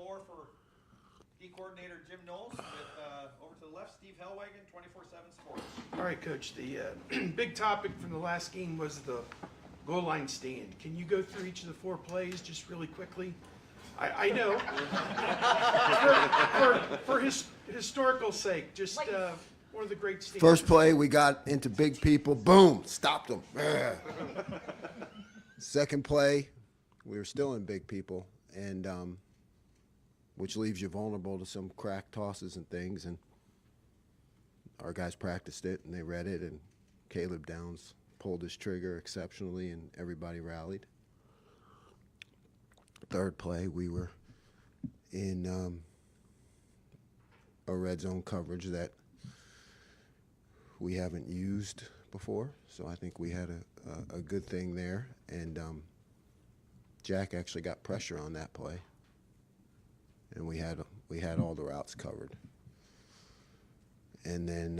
floor for D coordinator Jim Knowles with over to the left, Steve Hellwagon, 24/7 Sports. All right, Coach. The big topic from the last game was the goal line stand. Can you go through each of the 4 plays just really quickly? I know. for historical sake, just one of the great stands. First play, we got into big people. Boom, stopped them. Second play, we were still in big people, and which leaves you vulnerable to some crack tosses and things. And our guys practiced it, and they read it, and Caleb Downs pulled his trigger exceptionally, and everybody rallied. Third play, we were in a red zone coverage that we haven't used before, so I think we had a good thing there. And Jack actually got pressure on that play, and we had all the routes covered. And then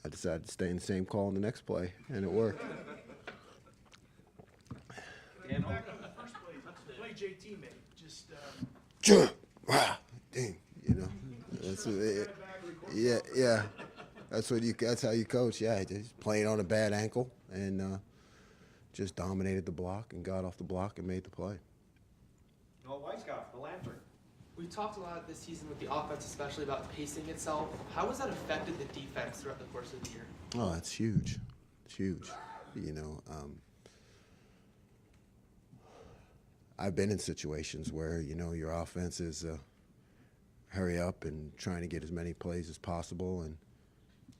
I decided to stay in the same call in the next play, and it worked. And Back on the first play, the play JT made, just Wow, dang, you know, that's what yeah. That's how you coach. Yeah, just playing on a bad ankle and just dominated the block and got off the block and made the play. Noah Weisskopf, the Lantern. We've talked a lot this season with the offense, especially about pacing itself. How has that affected the defense throughout the course of the year? Oh, it's huge. It's huge. You know, I've been in situations where, you know, your offense is hurry up and trying to get as many plays as possible, and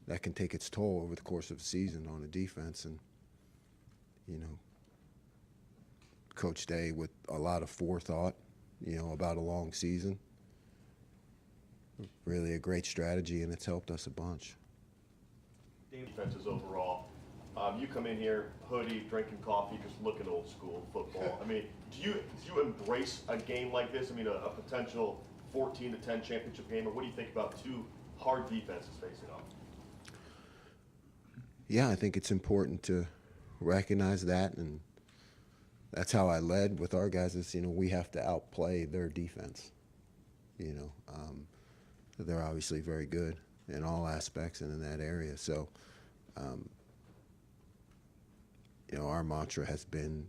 that can take its toll over the course of a season on a defense. And, you know, Coach Day with a lot of forethought, you know, about a long season. Really a great strategy, and it's helped us a bunch. Defenses overall. You come in here, hoodie, drinking coffee, just looking old school football. I mean, do you embrace a game like this? I mean, a potential 14-10 championship game, or what do you think about 2 hard defenses facing off? Yeah, I think it's important to recognize that, and that's how I led with our guys. Is, you know, we have to outplay their defense. You know, they're obviously very good in all aspects and in that area. So, you know, our mantra has been,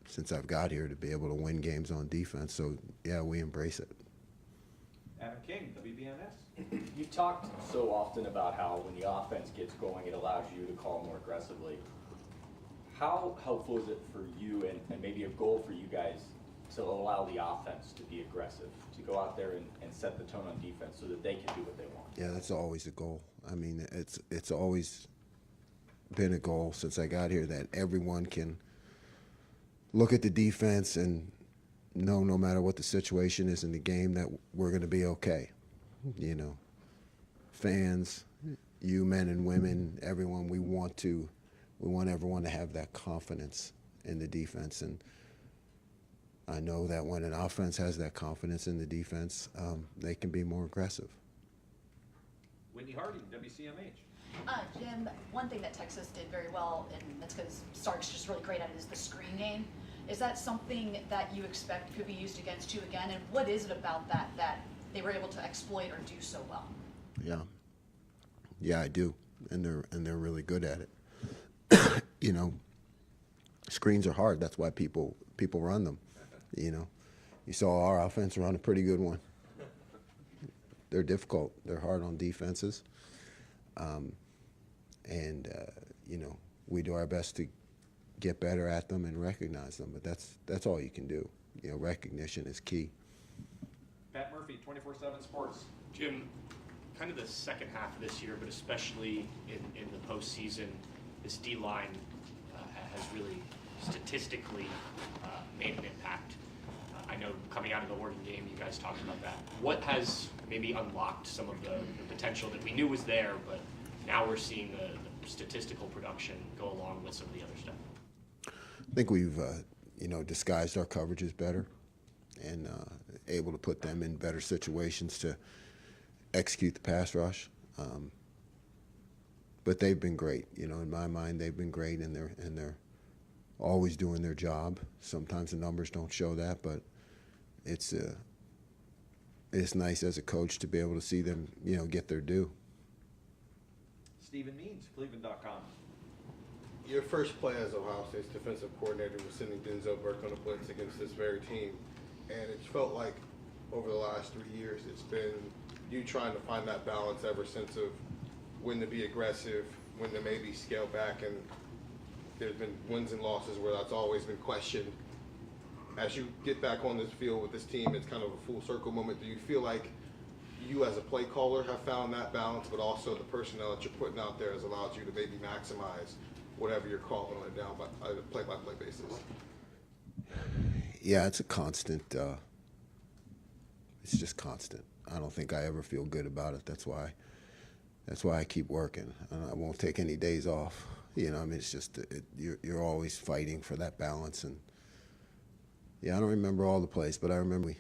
since I've got here, to be able to win games on defense. So, yeah, we embrace it. Adam King, WBNS. You've talked so often about how when the offense gets going, it allows you to call more aggressively. How helpful is it for you and maybe a goal for you guys to allow the offense to be aggressive, to go out there and set the tone on defense so that they can do what they want? Yeah, that's always a goal. I mean, it's always been a goal since I got here that everyone can look at the defense and know no matter what the situation is in the game that we're going to be okay. You know, fans, you men and women, everyone, we want everyone to have that confidence in the defense. And I know that when an offense has that confidence in the defense, they can be more aggressive. Whitney Harding, WCMH. Jim, one thing that Texas did very well, and that's because Stark's just really great at it, is the screen game. Is that something that you expect could be used against you again? And what is it about that they were able to exploit or do so well? Yeah, I do, and they're really good at it. You know, screens are hard. That's why people run them. You know, you saw our offense run a pretty good one. They're difficult. They're hard on defenses. You know, we do our best to get better at them and recognize them, but that's all you can do. You know, recognition is key. Pat Murphy, 24/7 Sports. Jim, kind of the second half of this year, but especially in the postseason, this D-line has really statistically made an impact. I know coming out of the Oregon game, you guys talked about that. What has maybe unlocked some of the potential that we knew was there, but now we're seeing the statistical production go along with some of the other stuff? I think we've, you know, disguised our coverages better and able to put them in better situations to execute the pass rush. But they've been great. You know, in my mind, they've been great, and they're always doing their job. Sometimes the numbers don't show that, but it's nice as a coach to be able to see them, get their due. Stephen Means, Cleveland.com. Your first play as Ohio State's defensive coordinator was sending Denzel Burke on a blitz against this very team. And it felt like over the last 3 years, it's been you trying to find that balance ever since of when to be aggressive, when to maybe scale back. And there's been wins and losses where that's always been questioned. As you get back on this field with this team, it's kind of a full circle moment. Do you feel like you as a play caller have found that balance, but also the personnel that you're putting out there has allowed you to maybe maximize whatever you're calling on a play-by-play basis? Yeah, it's a constant. It's just constant. I don't think I ever feel good about it. That's why I keep working. I won't take any days off. It's just you're always fighting for that balance. And yeah, I don't remember all the plays, but I remember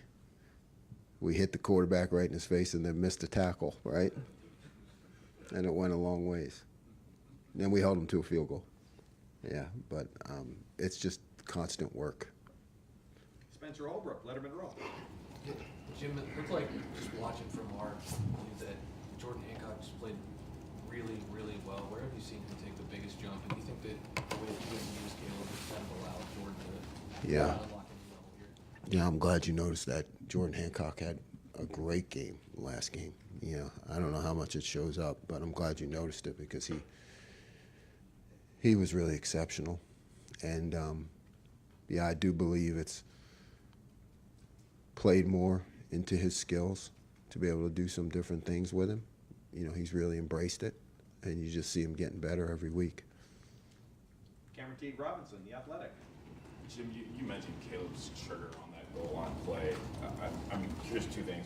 we hit the quarterback right in his face and then missed a tackle, right? And it went a long ways. Then we held him to a field goal. Yeah, but it's just constant work. Spencer Holbrook, Letterman Row. Jim, it looked like just watching from our view that Jordan Hancock just played really, really well. Where have you seen him take the biggest jump? And do you think that the way that you and use Caleb has kind of allowed Jordan to unlock a new level here? Yeah, I'm glad you noticed that. Jordan Hancock had a great game last game. I don't know how much it shows up, but I'm glad you noticed it because he was really exceptional. And, yeah, I do believe it's played more into his skills to be able to do some different things with him. He's really embraced it, and you just see him getting better every week. Cameron Teague Robinson, The Athletic. Jim, you mentioned Caleb's trigger on that goal line play. I'm curious two things.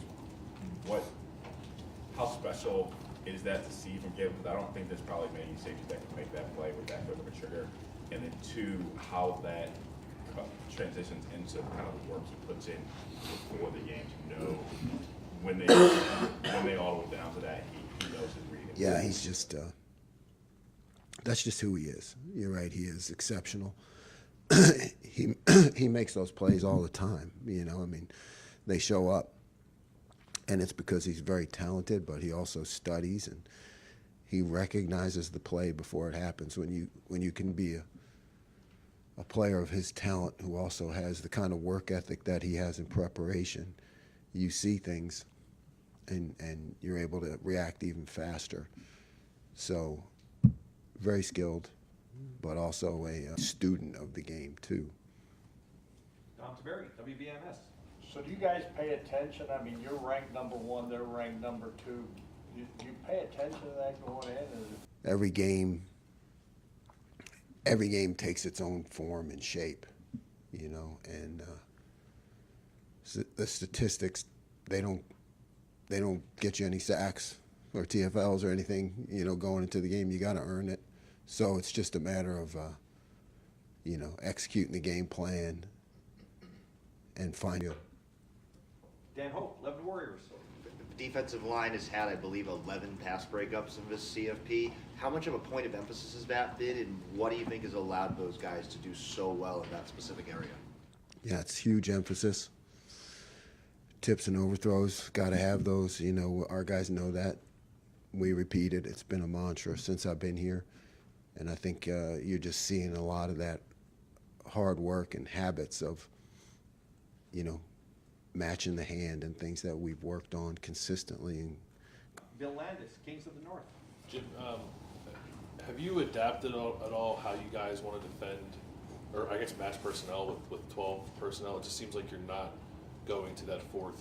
How special is that to see from Caleb? Because I don't think there's probably many safeties that can make that play with that good of a trigger. And then two, how that transitions into kind of the work he puts in before the game to know when they all go down to that, he knows his reading. Yeah, he's just that's just who he is. You're right, he is exceptional. He makes those plays all the time. They show up, and it's because he's very talented, but he also studies and he recognizes the play before it happens. When you can be a player of his talent who also has the kind of work ethic that he has in preparation, you see things and you're able to react even faster. So very skilled, but also a student of the game too. Tom Taberry, WBMS. So do you guys pay attention? I mean, you're ranked number 1, they're ranked number 2. Do you pay attention to that going in? Every game takes its own form and shape, and the statistics, they don't get you any sacks or TFLs or anything, going into the game. You got to earn it. So it's just a matter of, executing the game plan and finding it. Dan Hope, Lebanon Warriors. Defensive line has had, I believe, 11 pass breakups in this CFP. How much of a point of emphasis has that been, and what do you think has allowed those guys to do so well in that specific area? Yeah, it's huge emphasis. Tips and overthrows, got to have those. Our guys know that. We repeat it. It's been a mantra since I've been here. And I think you're just seeing a lot of that hard work and habits of, matching the hand and things that we've worked on consistently. Bill Landis, Kings of the North. Jim, have you adapted at all how you guys want to defend, or I guess match personnel with 12 personnel? It just seems like you're not going to that 4-3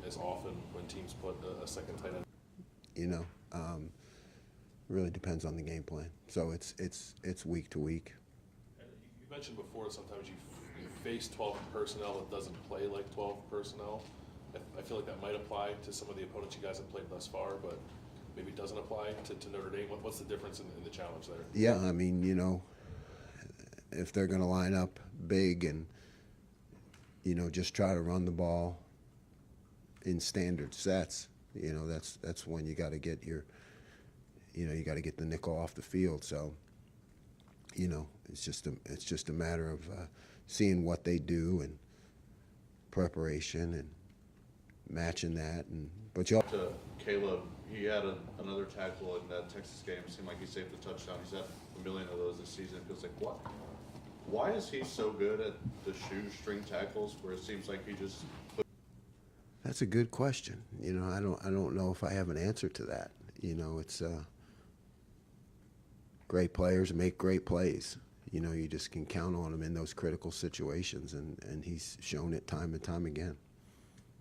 as often when teams put a second tight end. Really depends on the game plan. So it's week to week. And you mentioned before sometimes you face 12 personnel that doesn't play like 12 personnel. I feel like that might apply to some of the opponents you guys have played thus far, but maybe it doesn't apply to Notre Dame. What's the difference in the challenge there? Yeah, if they're going to line up big and, just try to run the ball in standard sets, that's when you got to get you got to get the nickel off the field. So, it's just a matter of seeing what they do and preparation and matching that. But you to Caleb, he had another tackle in that Texas game. It seemed like he saved the touchdown. He's had a million of those this season. It feels like, what? Why is he so good at the shoestring tackles where it seems like he just That's a good question. You know, I don't know if I have an answer to that. You know, it's great players make great plays. You know, you just can count on him in those critical situations, and he's shown it time and time again.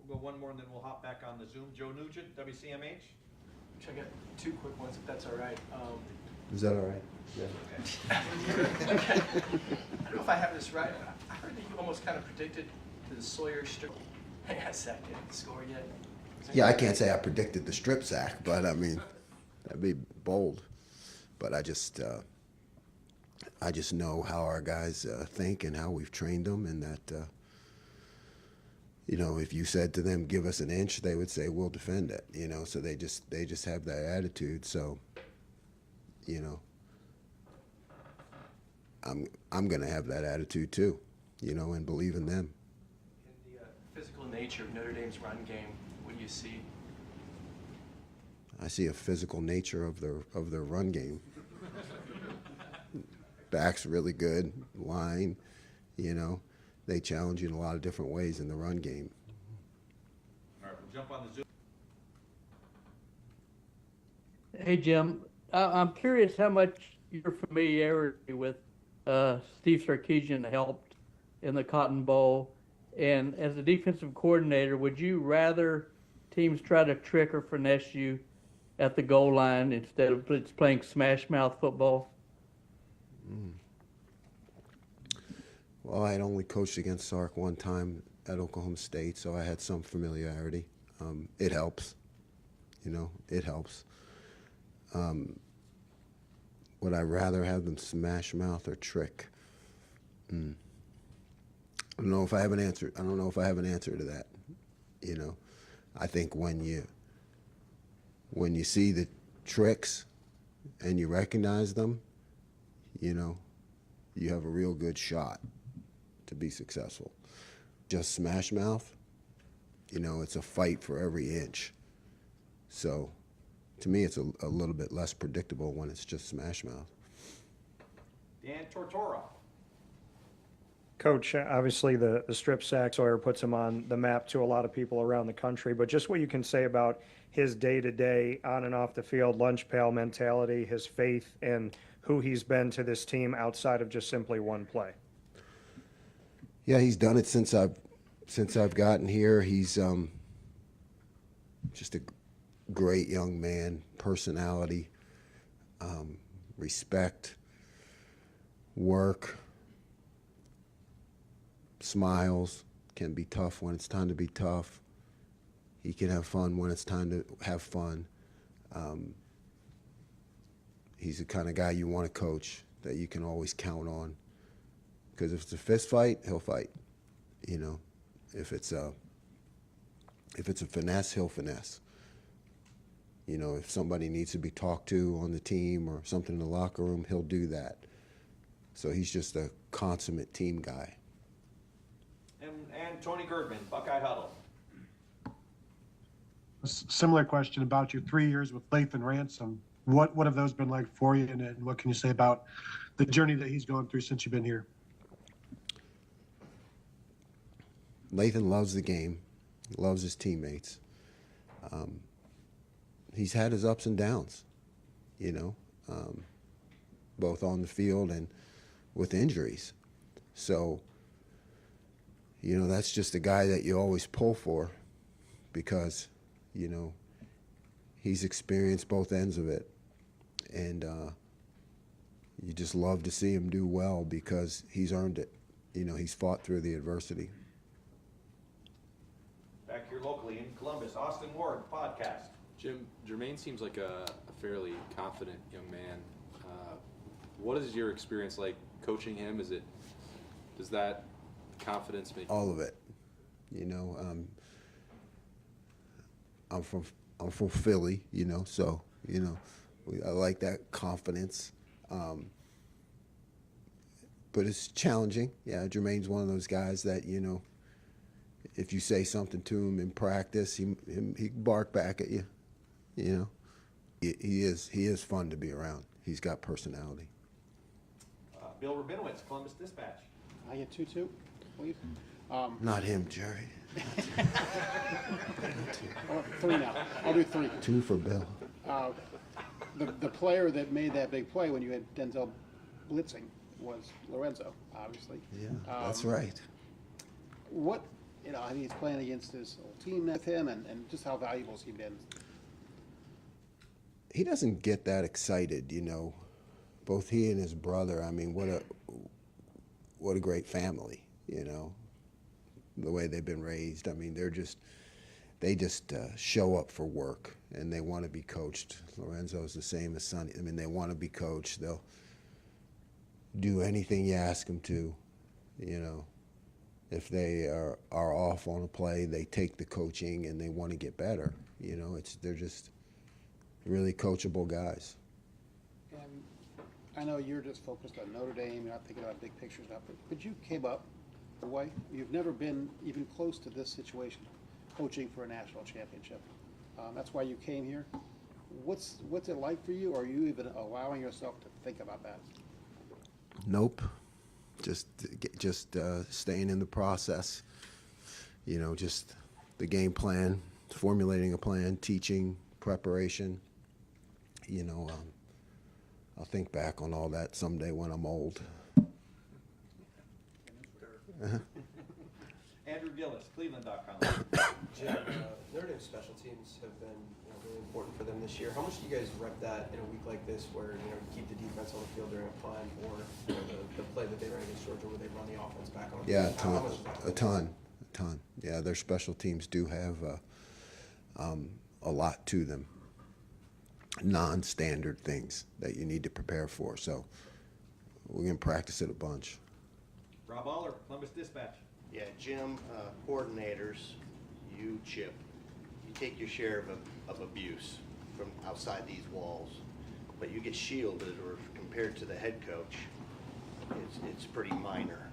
We'll go one more and then we'll hop back on the Zoom. Joe Nugent, WCMH. I got two quick ones, if that's all right. Is that all right? Yeah. Okay. I don't know if I have this right. I heard that you almost kind of predicted the Sawyer strip. Hang on a second, score yet? Yeah, I can't say I predicted the strip sack, but I mean, that'd be bold. But I just know how our guys think and how we've trained them, and that, you know, if you said to them, give us an inch, they would say, we'll defend it, you know, so they just have that attitude. So, you know, I'm going to have that attitude too, you know, and believe in them. In the physical nature of Notre Dame's run game, what do you see? I see a physical nature of their run game. Back's really good, line, you know. They challenge you in a lot of different ways in the run game. All right, we'll jump on the Zoom. Hey, Jim. I'm curious how much your familiarity with Steve Sarkisian helped in the Cotton Bowl. And as a defensive coordinator, would you rather teams try to trick or finesse you at the goal line instead of playing smash mouth football? Well, I had only coached against Sark one time at Oklahoma State, so I had some familiarity. It helps. You know, it helps. Would I rather have them smash mouth or trick? I don't know if I have an answer. I don't know if I have an answer to that. You know, I think when you see the tricks and you recognize them, you know, you have a real good shot to be successful. Just smash mouth, you know, it's a fight for every inch. So to me, it's a little bit less predictable when it's just smash mouth. Dan Tortora. Coach, obviously the strip sack Sawyer puts him on the map to a lot of people around the country, but just what you can say about his day-to-day on and off the field lunch pail mentality, his faith, and who he's been to this team outside of just simply one play. Yeah, he's done it since I've gotten here. He's just a great young man, personality, respect, work, smiles, can be tough when it's time to be tough. He can have fun when it's time to have fun. He's the kind of guy you want to coach, that you can always count on. Because if it's a fist fight, he'll fight. You know, if it's a finesse, he'll finesse. You know, if somebody needs to be talked to on the team or something in the locker room, he'll do that. So he's just a consummate team guy. And Tony Girdman, Buckeye Huddle. Similar question about your 3 years with Lathan Ransom. What have those been like for you, and what can you say about the journey that he's going through since you've been here? Lathan loves the game, loves his teammates. He's had his ups and downs, you know, both on the field and with injuries. So, you know, that's just a guy that you always pull for because, you know, he's experienced both ends of it. And you just love to see him do well because he's earned it. You know, he's fought through the adversity. Back here locally in Columbus, Austin Ward, podcast. Jim, Jermaine seems like a fairly confident young man. What is your experience like coaching him? Does that confidence make all of it? You know, I'm from Philly, you know, so, you know, I like that confidence. but it's challenging. Yeah, Jermaine's one of those guys that, you know, if you say something to him in practice, he bark back at you. You know, he is fun to be around. He's got personality. Bill Rabinowitz, Columbus Dispatch. I get 2-2, please. Not him, Jerry. Oh, 3 now. I'll do 3. 2 for Bill. The player that made that big play when you had Denzel blitzing was Lorenzo, obviously. Yeah, that's right. What, you know, I mean, he's playing against his old team with him, and just how valuable has he been? He doesn't get that excited, you know. Both he and his brother, I mean, what a great family, you know. The way they've been raised. I mean, they just show up for work, and they want to be coached. Lorenzo's the same as Sonny. I mean, they want to be coached. They'll do anything you ask them to, you know. If they are off on a play, they take the coaching and they want to get better. You know, they're just really coachable guys. And I know you're just focused on Notre Dame, you're not thinking about big pictures now, but you came up the way. You've never been even close to this situation, coaching for a national championship. That's why you came here. What's it like for you? Or are you even allowing yourself to think about that? Nope. Just staying in the process. You know, just the game plan, formulating a plan, teaching, preparation. You know, I'll think back on all that someday when I'm old. Andrew Gillis, Cleveland.com. Jim, Notre Dame special teams have been really important for them this year. How much do you guys rep that in a week like this, where you keep the defense on the field during a punt, or the play that they ran against Georgia, where they run the offense back on? Yeah, a ton. Yeah, their special teams do have a lot to them. Non-standard things that you need to prepare for. So we're gonna practice it a bunch. Rob Aller, Columbus Dispatch. Yeah, Jim, coordinators, you, Chip, you take your share of abuse from outside these walls, but you get shielded, or compared to the head coach, it's pretty minor.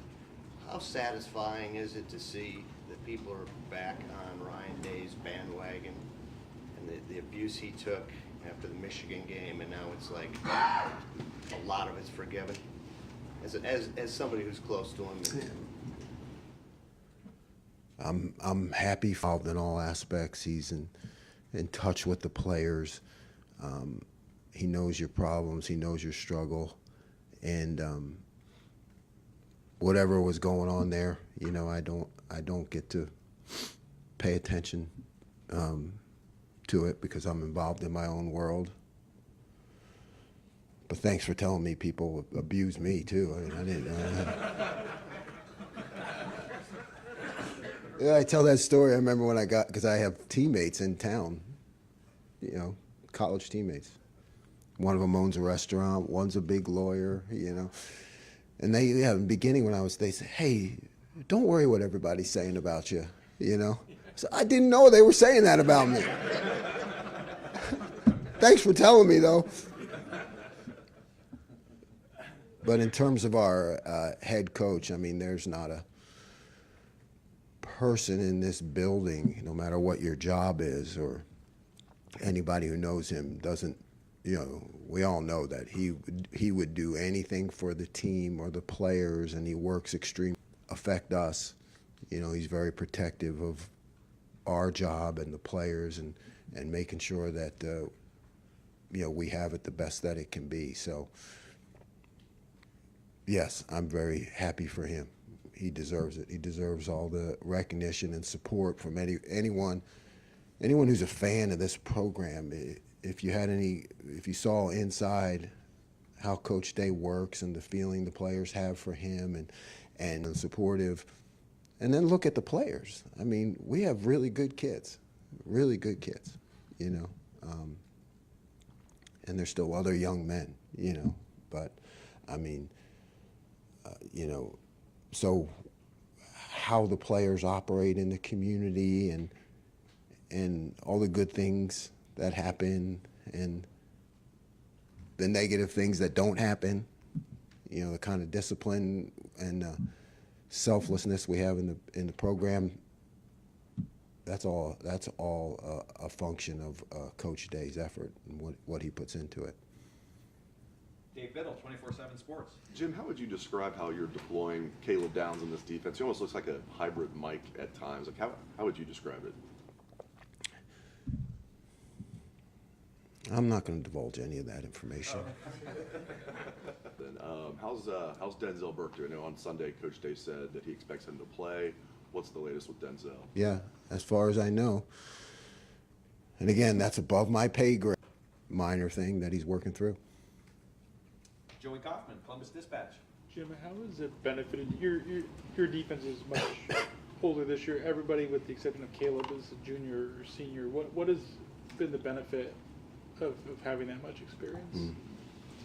How satisfying is it to see that people are back on Ryan Day's bandwagon, and the abuse he took after the Michigan game, and now it's like a lot of it's forgiven? As somebody who's close to him. I'm happy involved in all aspects. He's in touch with the players. He knows your problems. He knows your struggle, and whatever was going on there, you know, I don't get to pay attention to it because I'm involved in my own world. But thanks for telling me people abuse me too. I didn't. Yeah, I tell that story. I remember when because I have teammates in town, you know, college teammates. One of them owns a restaurant. One's a big lawyer, you know. And in the beginning they say, hey, don't worry what everybody's saying about you, you know. So I didn't know they were saying that about me. Thanks for telling me, though. But in terms of our head coach, I mean, there's not a person in this building, no matter what your job is, or anybody who knows him doesn't, you know, we all know that he would do anything for the team or the players, and he works extremely affect us. You know, he's very protective of our job and the players, and making sure that you know, we have it the best that it can be. So yes, I'm very happy for him. He deserves it. He deserves all the recognition and support from anyone who's a fan of this program. If you saw inside how Coach Day works and the feeling the players have for him and supportive, and then look at the players. I mean, we have really good kids, you know, and there's still other young men, you know, but I mean, you know, so how the players operate in the community and all the good things that happen and the negative things that don't happen, You know, the kind of discipline and selflessness we have in the program. That's all a function of Coach Day's effort and what he puts into it. Dave Biddle, 24/7 Sports. Jim, how would you describe how you're deploying Caleb Downs in this defense? He almost looks like a hybrid Mike at times. Like how would you describe it? I'm not going to divulge any of that information. Then, how's Denzel Burke doing? I know on Sunday, Coach Day said that he expects him to play. What's the latest with Denzel? Yeah, as far as I know. And again, that's above my pay grade. Minor thing that he's working through. Joey Kaufman, Columbus Dispatch. Jim, how has it benefited your defense is much older this year? Everybody, with the exception of Caleb, is a junior or senior. What has been the benefit of having that much experience to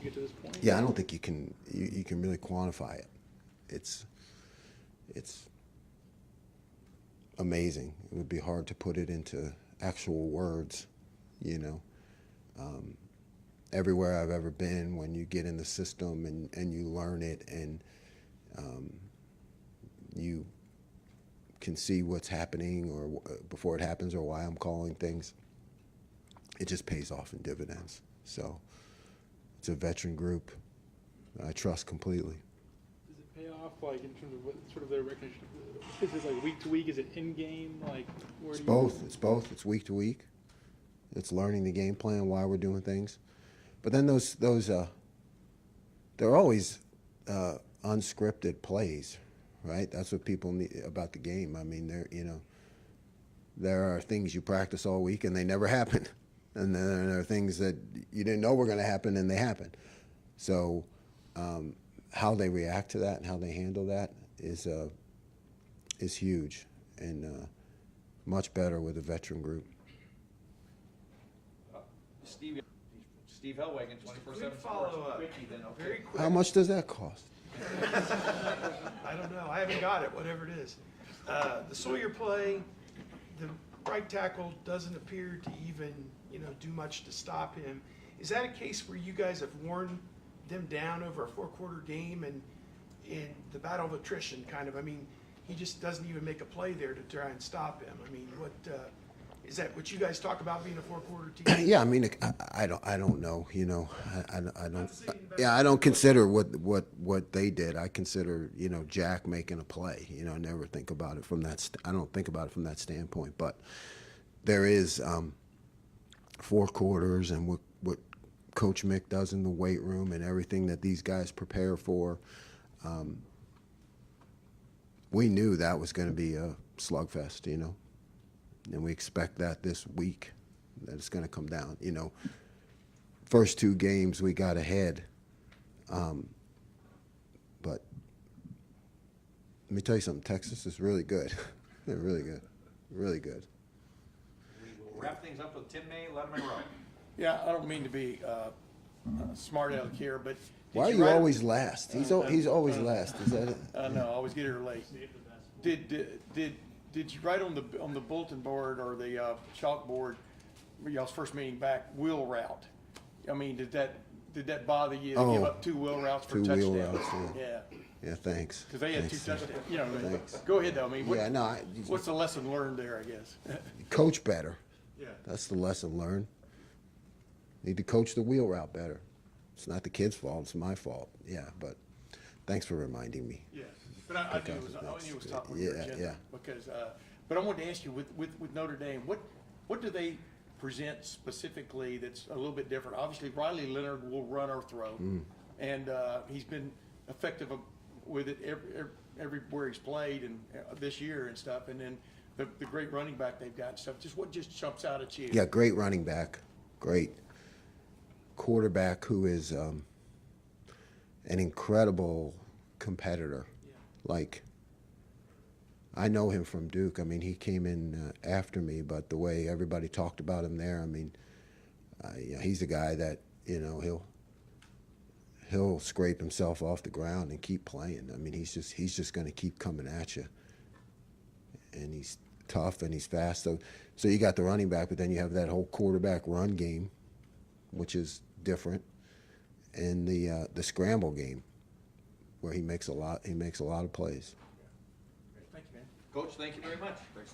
get to this point? Yeah, I don't think you can really quantify it. It's amazing. It would be hard to put it into actual words, you know. Everywhere I've ever been, when you get in the system and you learn it and you can see what's happening or before it happens or why I'm calling things, it just pays off in dividends. So it's a veteran group I trust completely. Does it pay off, like, in terms of what sort of their recognition? Is it like week to week? Is it in game? Like, where It's do both. It's both. It's week to week. It's learning the game plan, why we're doing things. But then those they're always unscripted plays, right? That's what people need about the game. I mean, there are things you practice all week and they never happen, and then there are things that you didn't know were going to happen and they happen. So how they react to that and how they handle that is huge and much better with a veteran group. Steve Hellwagen, 24/7 Sports. Quickie, then, okay. Very quick. How much does that cost? I don't know. I haven't got it, whatever it is. The Sawyer play, the right tackle doesn't appear to even, do much to stop him. Is that a case where you guys have worn them down over a 4-quarter game and in the battle of attrition kind of? I mean, he just doesn't even make a play there to try and stop him. I mean, is that what you guys talk about, being a 4-quarter team? Yeah, I mean, I don't know. I don't. Yeah, I don't consider what they did. I consider Jack making a play. I never think about it from that. I don't think about it from that standpoint. But there is 4 quarters, and what Coach Mick does in the weight room, and everything that these guys prepare for. We knew that was going to be a slugfest, and we expect that this week, that it's going to come down. First 2 games we got ahead, but let me tell you something. Texas is really good. They're really good, really good. We will wrap things up with Tim May, Letterman Row. Yeah, I don't mean to be smart aleck here, but Why are you always last? He's always last. Is that it? No, I always get here late. Did you write on the bulletin board or the chalkboard, y'all's first meeting back, wheel route? I mean, did that bother you to give up 2 wheel routes for 2 touchdowns? wheel routes, yeah. Yeah, thanks. Because they had Thanks. 2 touchdowns. Thanks. Go ahead though. I mean, what's the lesson learned there? I guess. Coach better. Yeah. That's the lesson learned. Need to coach the wheel route better. It's not the kid's fault. It's my fault. Yeah, but thanks for reminding me. Yeah, but I knew it was top of your agenda. Yeah. Because, but I wanted to ask you with Notre Dame, what do they present specifically that's a little bit different? Obviously, Riley Leonard will run or throw, and he's been effective with it everywhere he's played and this year and stuff. And then the great running back they've got and stuff. Just what just jumps out at you? Yeah, great running back, great quarterback who is an incredible competitor. Yeah. Like, I know him from Duke. I mean, he came in after me, but the way everybody talked about him there, I mean, he's a guy that he'll scrape himself off the ground and keep playing. I mean, he's just going to keep coming at you, and he's tough and he's fast. So you got the running back, but then you have that whole quarterback run game, which is different, and the scramble game, where he makes a lot of plays. Thank you, man. Coach, thank you very much. Thanks.